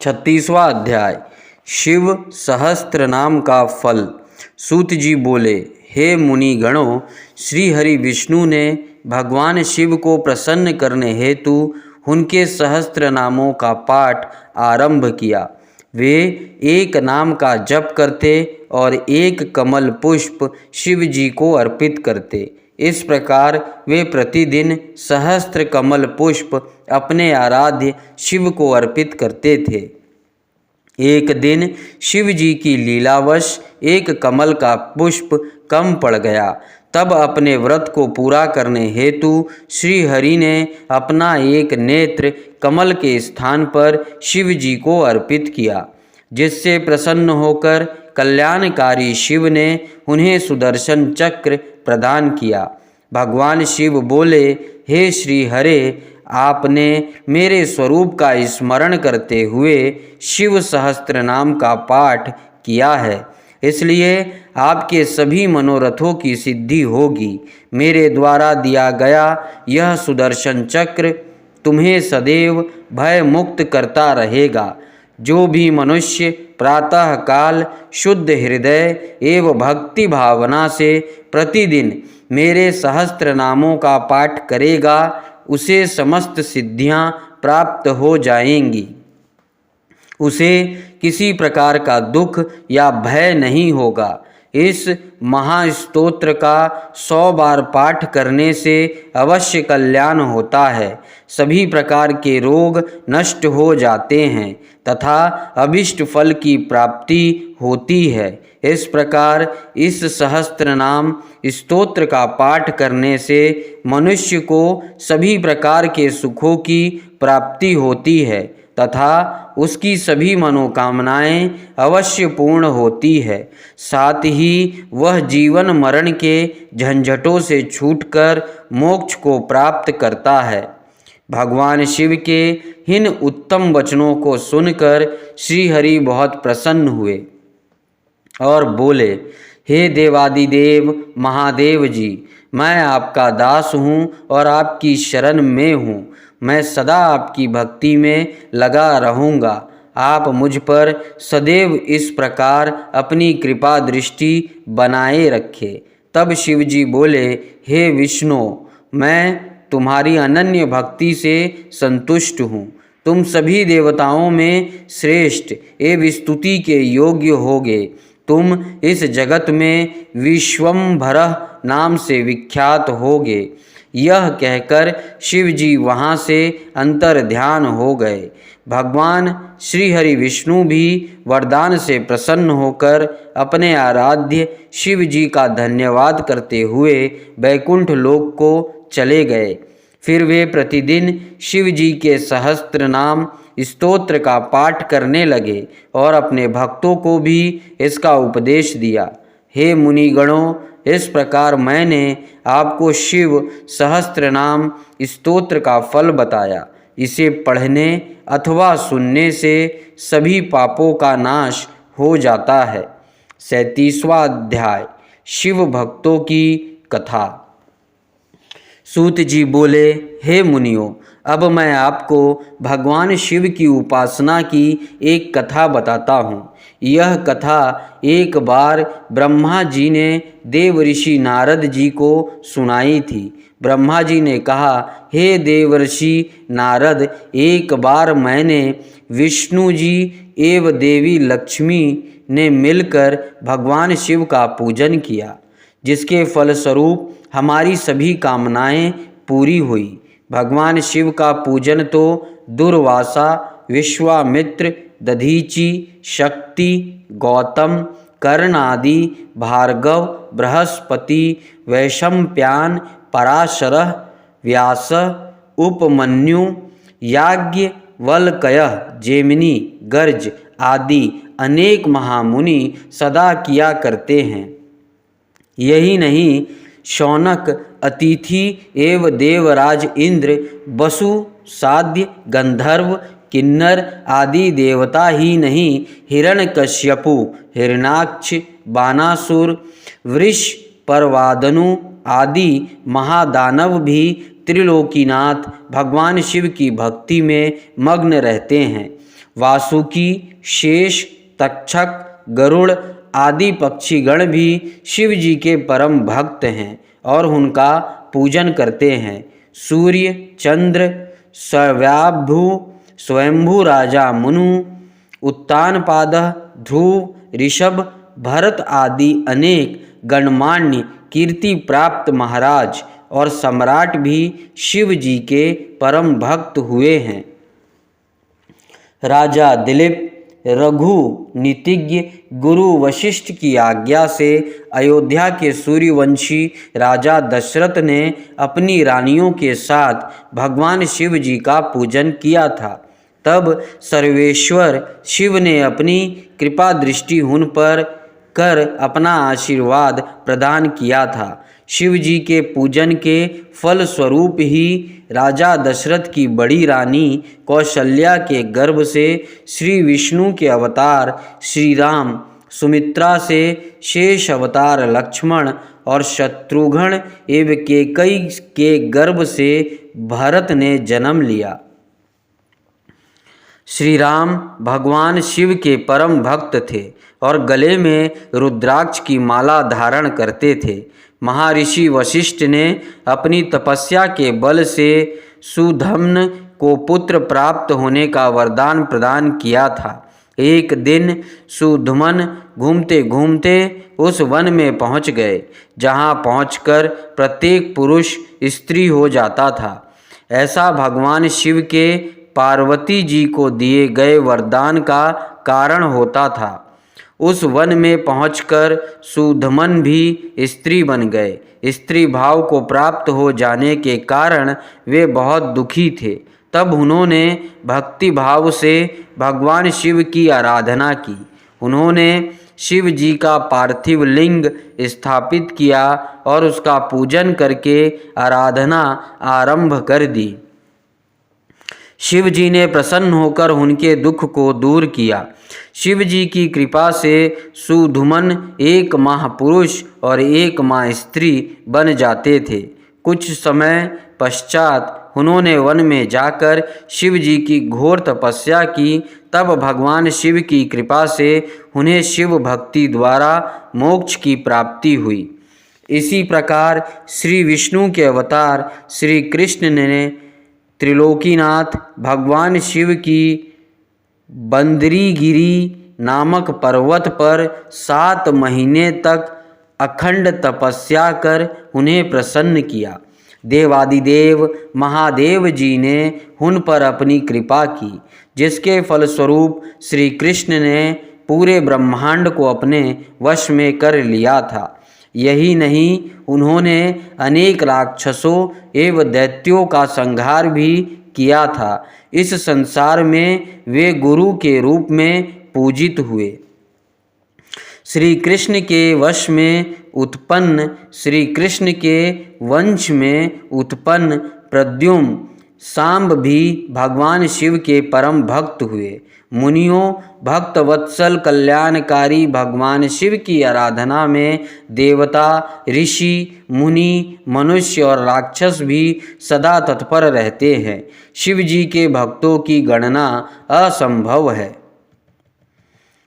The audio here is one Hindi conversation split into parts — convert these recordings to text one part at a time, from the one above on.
36वां अध्याय शिव सहस्त्र नाम का फल। सूत जी बोले, हे मुनि गणों, श्री हरि विष्णु ने भगवान शिव को प्रसन्न करने हेतु उनके सहस्त्र नामों का पाठ आरंभ किया। वे एक नाम का जप करते और एक कमल पुष्प शिव जी को अर्पित करते। इस प्रकार वे प्रतिदिन सहस्त्र कमल पुष्प अपने आराध्य शिव को अर्पित करते थे। एक दिन शिव जी की लीलावश एक कमल का पुष्प कम पड़ गया। तब अपने व्रत को पूरा करने हेतु श्री हरि ने अपना एक नेत्र कमल के स्थान पर शिव जी को अर्पित किया, जिससे प्रसन्न होकर कल्याणकारी शिव ने उन्हें सुदर्शन चक्र प्रदान किया। भगवान शिव बोले, हे श्री हरे, आपने मेरे स्वरूप का स्मरण करते हुए शिव सहस्त्र नाम का पाठ किया है, इसलिए आपके सभी मनोरथों की सिद्धि होगी। मेरे द्वारा दिया गया यह सुदर्शन चक्र तुम्हें सदैव भय मुक्त करता रहेगा। जो भी मनुष्य प्रातः काल शुद्ध हृदय एवं भक्ति भावना से प्रतिदिन मेरे सहस्त्र नामों का पाठ करेगा, उसे समस्त सिद्धियां प्राप्त हो जाएंगी। उसे किसी प्रकार का दुख या भय नहीं होगा। इस महास्तोत्र का 100 बार पाठ करने से अवश्य कल्याण होता है। सभी प्रकार के रोग नष्ट हो जाते हैं तथा अभिष्ट फल की प्राप्ति होती है। इस प्रकार इस सहस्त्र नाम स्तोत्र का पाठ करने से मनुष्य को सभी प्रकार के सुखों की प्राप्ति होती है तथा उसकी सभी मनोकामनाएं अवश्य पूर्ण होती है। साथ ही वह जीवन मरण के झंझटों से छूटकर मोक्ष को प्राप्त करता है। भगवान शिव के इन उत्तम वचनों को सुनकर श्री हरि बहुत प्रसन्न हुए और बोले, हे देवादिदेव महादेव जी, मैं आपका दास हूँ और आपकी शरण में हूँ। मैं सदा आपकी भक्ति में लगा रहूँगा। आप मुझ पर सदैव इस प्रकार अपनी कृपा दृष्टि बनाए रखे। तब शिव जी बोले, हे विष्णु, मैं तुम्हारी अनन्य भक्ति से संतुष्ट हूँ। तुम सभी देवताओं में श्रेष्ठ एवं स्तुति के योग्य होगे। तुम इस जगत में विश्वम्भरः नाम से विख्यात होगे। यह कहकर शिव जी वहाँ से अंतर ध्यान हो गए। भगवान श्री हरि विष्णु भी वरदान से प्रसन्न होकर अपने आराध्य शिव जी का धन्यवाद करते हुए वैकुंठ लोक को चले गए। फिर वे प्रतिदिन शिव जी के सहस्त्र नाम स्तोत्र का पाठ करने लगे और अपने भक्तों को भी इसका उपदेश दिया। हे मुनिगणों, इस प्रकार मैंने आपको शिव सहस्त्र नाम स्तोत्र का फल बताया। इसे पढ़ने अथवा सुनने से सभी पापों का नाश हो जाता है। 37वां अध्याय शिव भक्तों की कथा। सूत जी बोले, हे मुनियों, अब मैं आपको भगवान शिव की उपासना की एक कथा बताता हूँ। यह कथा एक बार ब्रह्मा जी ने देव ऋषि नारद जी को सुनाई थी। ब्रह्मा जी ने कहा, हे देवर्षि नारद, एक बार मैंने विष्णु जी एवं देवी लक्ष्मी ने मिलकर भगवान शिव का पूजन किया, जिसके फलस्वरूप हमारी सभी कामनाएं पूरी हुई। भगवान शिव का पूजन तो दुर्वासा, विश्वामित्र, दधीचि, शक्ति, गौतम, कर्ण आदि, भार्गव, बृहस्पति, वैशंप्यायन, पराशरः, व्यास, उपमन्यु, याज्ञवल्क्यः, जैमिनी, गर्ज आदि अनेक महामुनि सदा किया करते हैं। यही नहीं, शौनक, अतिथि एवं देवराज इंद्र, वसु, साध्य, गंधर्व, किन्नर आदि देवता ही नहीं, हिरण्यकश्यपु, हिरण्याक्ष, बानासुर, वृष, परवादनु आदि महादानव भी त्रिलोकीनाथ भगवान शिव की भक्ति में मग्न रहते हैं। वासुकी, शेष, तक्षक, गरुड़ आदि पक्षीगण भी शिव जी के परम भक्त हैं और उनका पूजन करते हैं। सूर्य, चंद्र, स्वयंभू राजा मनु, उत्तानपाद, ध्रुव, ऋषभ, भरत आदि अनेक गणमान्य कीर्ति प्राप्त महाराज और सम्राट भी शिव जी के परम भक्त हुए हैं। राजा दिलीप रघु नीतिज्ञ गुरु वशिष्ठ की आज्ञा से अयोध्या के सूर्यवंशी राजा दशरथ ने अपनी रानियों के साथ भगवान शिव जी का पूजन किया था। तब सर्वेश्वर शिव ने अपनी कृपा दृष्टि उन पर कर अपना आशीर्वाद प्रदान किया था। शिव जी के पूजन के फल स्वरूप ही राजा दशरथ की बड़ी रानी कौशल्या के गर्भ से श्री विष्णु के अवतार श्री राम, सुमित्रा से शेष अवतार लक्ष्मण और शत्रुघ्न एवं कैकेयी के गर्भ से भरत ने जन्म लिया। श्री राम भगवान शिव के परम भक्त थे और गले में रुद्राक्ष की माला धारण करते थे। महर्षि वशिष्ठ ने अपनी तपस्या के बल से सुधम्न को पुत्र प्राप्त होने का वरदान प्रदान किया था। एक दिन सुधमन घूमते घूमते उस वन में पहुंच गए जहां पहुंचकर प्रत्येक पुरुष स्त्री हो जाता था। ऐसा भगवान शिव के पार्वती जी को दिए गए वरदान का कारण होता था। उस वन में पहुंचकर सुधमन भी स्त्री बन गए। स्त्री भाव को प्राप्त हो जाने के कारण वे बहुत दुखी थे। तब उन्होंने भक्ति भाव से भगवान शिव की आराधना की। उन्होंने शिव जी का पार्थिव लिंग स्थापित किया और उसका पूजन करके आराधना आरंभ कर दी। शिव जी ने प्रसन्न होकर उनके दुख को दूर किया। शिव जी की कृपा से सुधमन एक महापुरुष और एक माँ स्त्री बन जाते थे। कुछ समय पश्चात उन्होंने वन में जाकर शिव जी की घोर तपस्या की। तब भगवान शिव की कृपा से उन्हें शिव भक्ति द्वारा मोक्ष की प्राप्ति हुई। इसी प्रकार श्री विष्णु के अवतार श्री कृष्ण ने त्रिलोकीनाथ भगवान शिव की बंदरीगिरी नामक पर्वत पर 7 महीने तक अखंड तपस्या कर उन्हें प्रसन्न किया। देवादिदेव महादेव जी ने उन पर अपनी कृपा की, जिसके फलस्वरूप श्री कृष्ण ने पूरे ब्रह्मांड को अपने वश में कर लिया था। यही नहीं, उन्होंने अनेक राक्षसों एवं दैत्यों का संहार भी किया था। इस संसार में वे गुरु के रूप में पूजित हुए। श्री कृष्ण के वश में उत्पन्न श्री कृष्ण के वंश में उत्पन्न प्रद्युम्न सांब भी भगवान शिव के परम भक्त हुए। मुनियों, भक्त वत्सल कल्याणकारी भगवान शिव की आराधना में देवता, ऋषि, मुनि, मनुष्य और राक्षस भी सदा तत्पर रहते हैं। शिव जी के भक्तों की गणना असंभव है।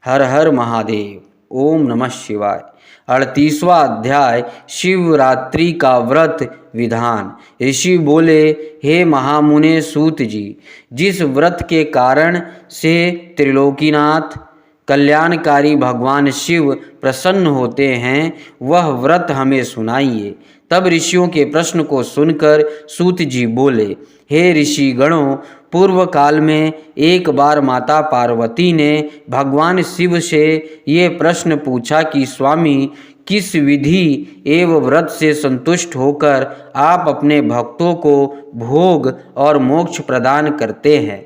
हर हर महादेव। ओम नमः शिवाय। 38वां अध्याय शिवरात्रि का व्रत विधान। ऋषि बोले, हे महामुने सूत जी, जिस व्रत के कारण से त्रिलोकीनाथ कल्याणकारी भगवान शिव प्रसन्न होते हैं, वह व्रत हमें सुनाइए। तब ऋषियों के प्रश्न को सुनकर सूत जी बोले, हे ऋषि गणों, पूर्व काल में एक बार माता पार्वती ने भगवान शिव से ये प्रश्न पूछा कि स्वामी, किस विधि एवं व्रत से संतुष्ट होकर आप अपने भक्तों को भोग और मोक्ष प्रदान करते हैं।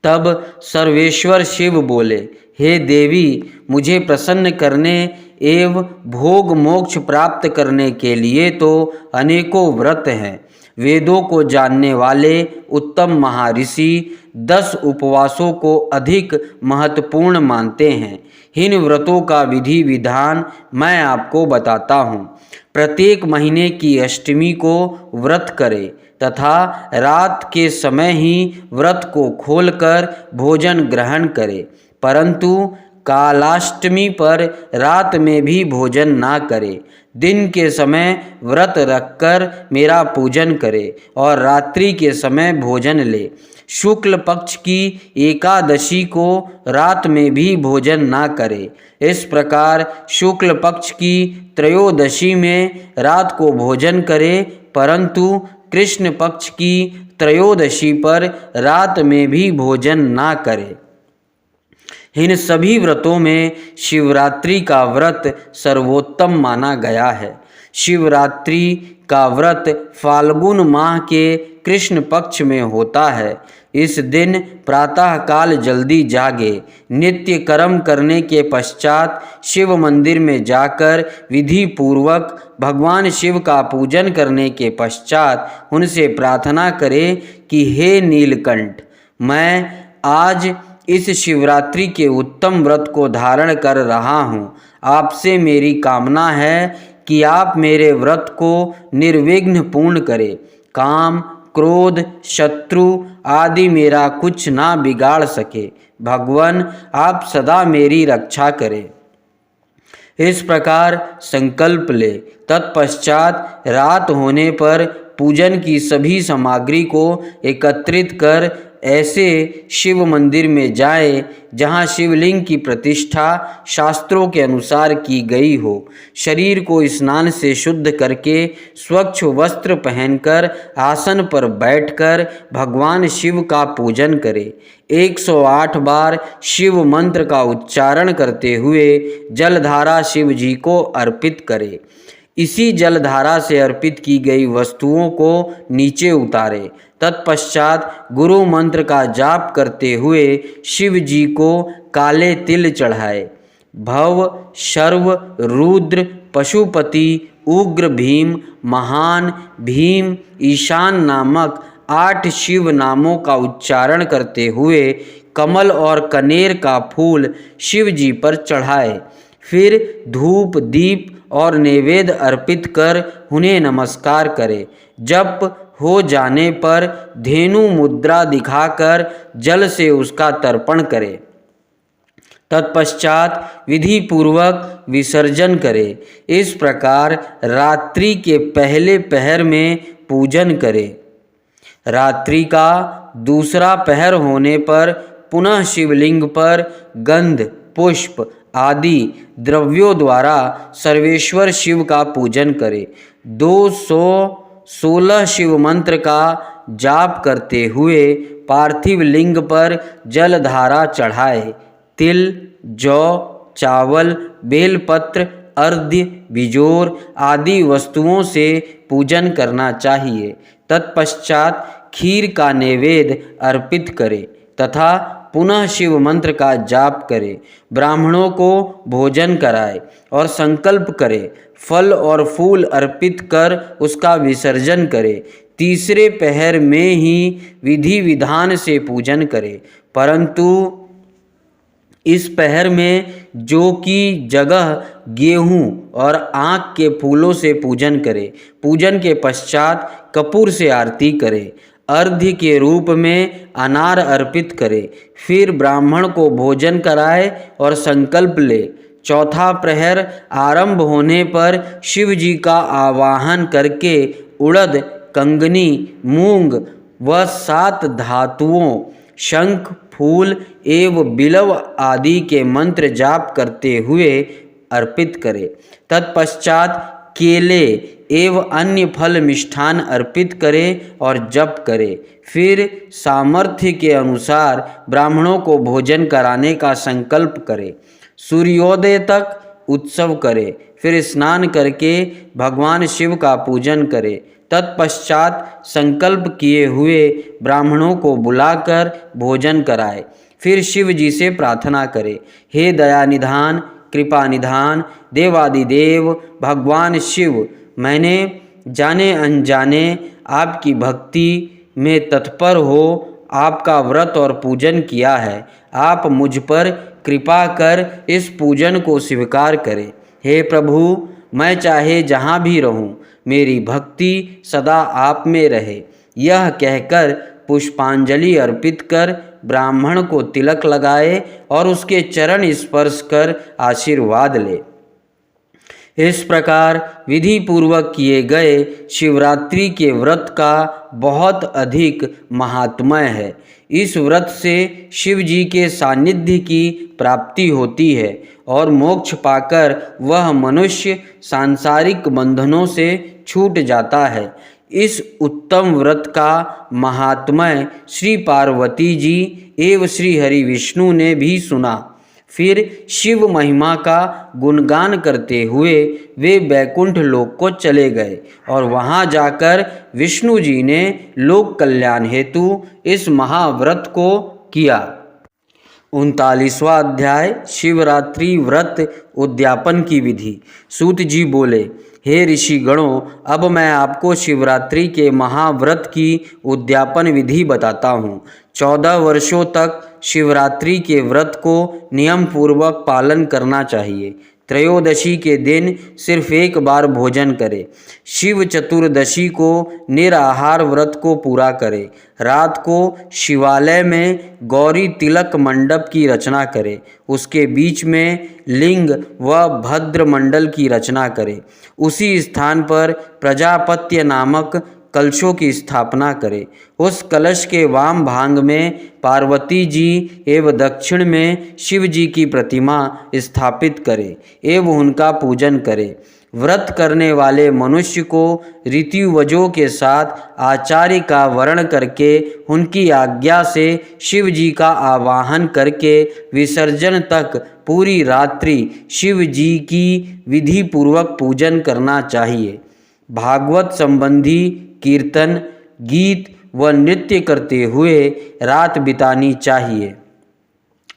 तब सर्वेश्वर शिव बोले, हे देवी, मुझे प्रसन्न करने एवं भोग मोक्ष प्राप्त करने के लिए तो अनेकों व्रत हैं। वेदों को जानने वाले उत्तम महर्षि 10 उपवासों को अधिक महत्वपूर्ण मानते हैं। इन व्रतों का विधि विधान मैं आपको बताता हूँ। प्रत्येक महीने की अष्टमी को व्रत करें। तथा रात के समय ही व्रत को खोलकर भोजन ग्रहण करे, परंतु कालाष्टमी पर रात में भी भोजन ना करे। दिन के समय व्रत रखकर मेरा पूजन करे और रात्रि के समय भोजन ले। शुक्ल पक्ष की एकादशी को रात में भी भोजन ना करे। इस प्रकार शुक्ल पक्ष की त्रयोदशी में रात को भोजन करे, परंतु कृष्ण पक्ष की त्रयोदशी पर रात में भी भोजन ना करे। इन सभी व्रतों में शिवरात्रि का व्रत सर्वोत्तम माना गया है। शिवरात्रि का व्रत फाल्गुन माह के कृष्ण पक्ष में होता है। इस दिन प्रातः काल जल्दी जागे, नित्य कर्म करने के पश्चात शिव मंदिर में जाकर विधि पूर्वक भगवान शिव का पूजन करने के पश्चात उनसे प्रार्थना करे कि हे नीलकंठ, मैं आज इस शिवरात्रि के उत्तम व्रत को धारण कर रहा हूँ। आपसे मेरी कामना है कि आप मेरे व्रत को निर्विघ्न पूर्ण करें। काम, क्रोध, शत्रु आदि मेरा कुछ ना बिगाड़ सके। भगवान आप सदा मेरी रक्षा करें। इस प्रकार संकल्प ले। तत्पश्चात रात होने पर पूजन की सभी सामग्री को एकत्रित कर ऐसे शिव मंदिर में जाए जहाँ शिवलिंग की प्रतिष्ठा शास्त्रों के अनुसार की गई हो। शरीर को स्नान से शुद्ध करके स्वच्छ वस्त्र पहनकर आसन पर बैठकर भगवान शिव का पूजन करे। 108 बार शिव मंत्र का उच्चारण करते हुए जलधारा शिव जी को अर्पित करे। इसी जलधारा से अर्पित की गई वस्तुओं को नीचे उतारे। तत्पश्चात गुरु मंत्र का जाप करते हुए शिव जी को काले तिल चढ़ाए। भव, शर्व, रुद्र, पशुपति, उग्र भीम, महान भीम, ईशान नामक 8 शिव नामों का उच्चारण करते हुए कमल और कनेर का फूल शिव जी पर चढ़ाए। फिर धूप, दीप और नैवेद्य अर्पित कर उन्हें नमस्कार करे। जप हो जाने पर धेनु मुद्रा दिखाकर जल से उसका तर्पण करे। तत्पश्चात विधि पूर्वक विसर्जन करे। इस प्रकार रात्रि के पहले पहर में पूजन करे। रात्रि का दूसरा पहर होने पर पुनः शिवलिंग पर गंध, पुष्प आदि द्रव्यों द्वारा सर्वेश्वर शिव का पूजन करे। 216 शिव मंत्र का जाप करते हुए पार्थिव लिंग पर जलधारा चढ़ाए। तिल, जौ, चावल, बेलपत्र, अर्घ्य, बिजोर आदि वस्तुओं से पूजन करना चाहिए। तत्पश्चात खीर का नैवेद्य अर्पित करे तथा पुनः शिव मंत्र का जाप करे। ब्राह्मणों को भोजन कराए और संकल्प करे। फल और फूल अर्पित कर उसका विसर्जन करे। तीसरे पहर में ही विधि विधान से पूजन करे, परंतु इस पहर में जो की जगह गेहूँ और आँख के फूलों से पूजन करे। पूजन के पश्चात कपूर से आरती करे। अर्घ्य के रूप में अनार अर्पित करे। फिर ब्राह्मण को भोजन कराए और संकल्प ले। चौथा प्रहर आरंभ होने पर शिव जी का आवाहन करके उड़द, कंगनी, मूंग व 7 धातुओं शंख, फूल एवं बिलव आदि के मंत्र जाप करते हुए अर्पित करे। तत्पश्चात केले एवं अन्य फल मिष्ठान अर्पित करे और जप करे। फिर सामर्थ्य के अनुसार ब्राह्मणों को भोजन कराने का संकल्प करे। सूर्योदय तक उत्सव करे। फिर स्नान करके भगवान शिव का पूजन करे। तत्पश्चात संकल्प किए हुए ब्राह्मणों को बुलाकर भोजन कराए। फिर शिव जी से प्रार्थना करे, हे दया निधान, कृपा निधान, देवादिदेव भगवान शिव, मैंने जाने अनजाने आपकी भक्ति में तत्पर हो आपका व्रत और पूजन किया है। आप मुझ पर कृपा कर इस पूजन को स्वीकार करें। हे प्रभु, मैं चाहे जहाँ भी रहूँ, मेरी भक्ति सदा आप में रहे। यह कहकर पुष्पांजलि अर्पित कर ब्राह्मण को तिलक लगाए और उसके चरण स्पर्श कर आशीर्वाद ले। इस प्रकार विधि पूर्वक किए गए शिवरात्रि के व्रत का बहुत अधिक महात्म्य है। इस व्रत से शिव जी के सानिध्य की प्राप्ति होती है और मोक्ष पाकर वह मनुष्य सांसारिक बंधनों से छूट जाता है। इस उत्तम व्रत का महात्म्य श्री पार्वती जी एवं श्री हरि विष्णु ने भी सुना। फिर शिव महिमा का गुणगान करते हुए वे बैकुंठ लोक को चले गए और वहां जाकर विष्णु जी ने लोक कल्याण हेतु इस महाव्रत को किया। 39वां अध्याय शिवरात्रि व्रत उद्यापन की विधि। सूत जी बोले, हे ऋषि गणों, अब मैं आपको शिवरात्रि के महाव्रत की उद्यापन विधि बताता हूँ। 14 वर्षों तक शिवरात्रि के व्रत को नियम पूर्वक पालन करना चाहिए। त्रयोदशी के दिन सिर्फ एक बार भोजन करें। शिव चतुर्दशी को निराहार व्रत को पूरा करें। रात को शिवालय में गौरी तिलक मंडप की रचना करें। उसके बीच में लिंग व भद्र मंडल की रचना करें। उसी स्थान पर प्रजापत्य नामक कलशों की स्थापना करें। उस कलश के वाम भाग में पार्वती जी एवं दक्षिण में शिव जी की प्रतिमा स्थापित करें एवं उनका पूजन करें। व्रत करने वाले मनुष्य को ऋतुवजों के साथ आचार्य का वर्ण करके उनकी आज्ञा से शिव जी का आवाहन करके विसर्जन तक पूरी रात्रि शिव जी की विधि पूर्वक पूजन करना चाहिए। भागवत संबंधी कीर्तन, गीत व नृत्य करते हुए रात बितानी चाहिए।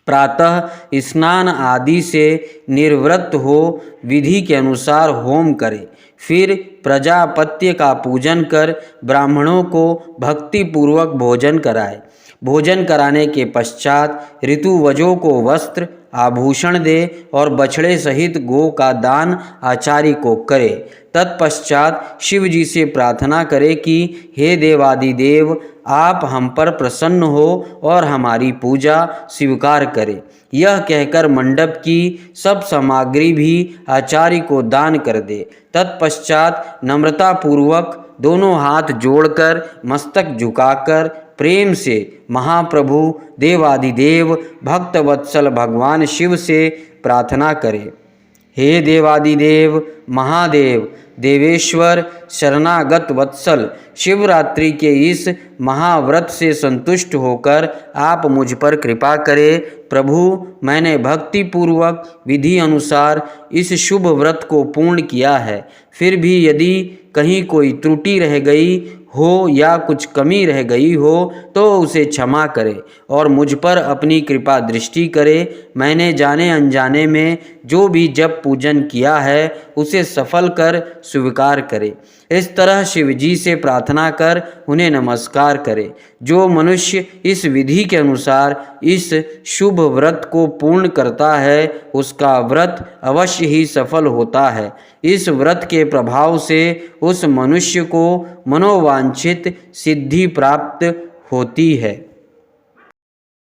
प्रातः स्नान आदि से निर्वृत्त हो विधि के अनुसार होम करें। फिर प्रजापत्य का पूजन कर ब्राह्मणों को भक्ति पूर्वक भोजन कराए। भोजन कराने के पश्चात ऋतुवजों को वस्त्र आभूषण दे और बछड़े सहित गो का दान आचार्य को करे। तत्पश्चात शिव जी से प्रार्थना करे कि हे देवादिदेव, आप हम पर प्रसन्न हो और हमारी पूजा स्वीकार करें। यह कहकर मंडप की सब सामग्री भी आचार्य को दान कर दे। तत्पश्चात नम्रता पूर्वक दोनों हाथ जोड़कर मस्तक झुकाकर प्रेम से महाप्रभु देवादिदेव भक्तवत्सल भगवान शिव से प्रार्थना करें। हे देवादिदेव महादेव देवेश्वर शरणागत वत्सल, शिवरात्रि के इस महाव्रत से संतुष्ट होकर आप मुझ पर कृपा करें। प्रभु, मैंने भक्ति पूर्वक विधि अनुसार इस शुभ व्रत को पूर्ण किया है। फिर भी यदि कहीं कोई त्रुटि रह गई हो या कुछ कमी रह गई हो तो उसे क्षमा करे और मुझ पर अपनी कृपा दृष्टि करे। मैंने जाने अनजाने में जो भी जप पूजन किया है उसे सफल कर स्वीकार करे। इस तरह शिव जी से प्रार्थना कर उन्हें नमस्कार करे। जो मनुष्य इस विधि के अनुसार इस शुभ व्रत को पूर्ण करता है उसका व्रत अवश्य ही सफल होता है। इस व्रत के प्रभाव से उस मनुष्य को मनोवांछित सिद्धि प्राप्त होती है।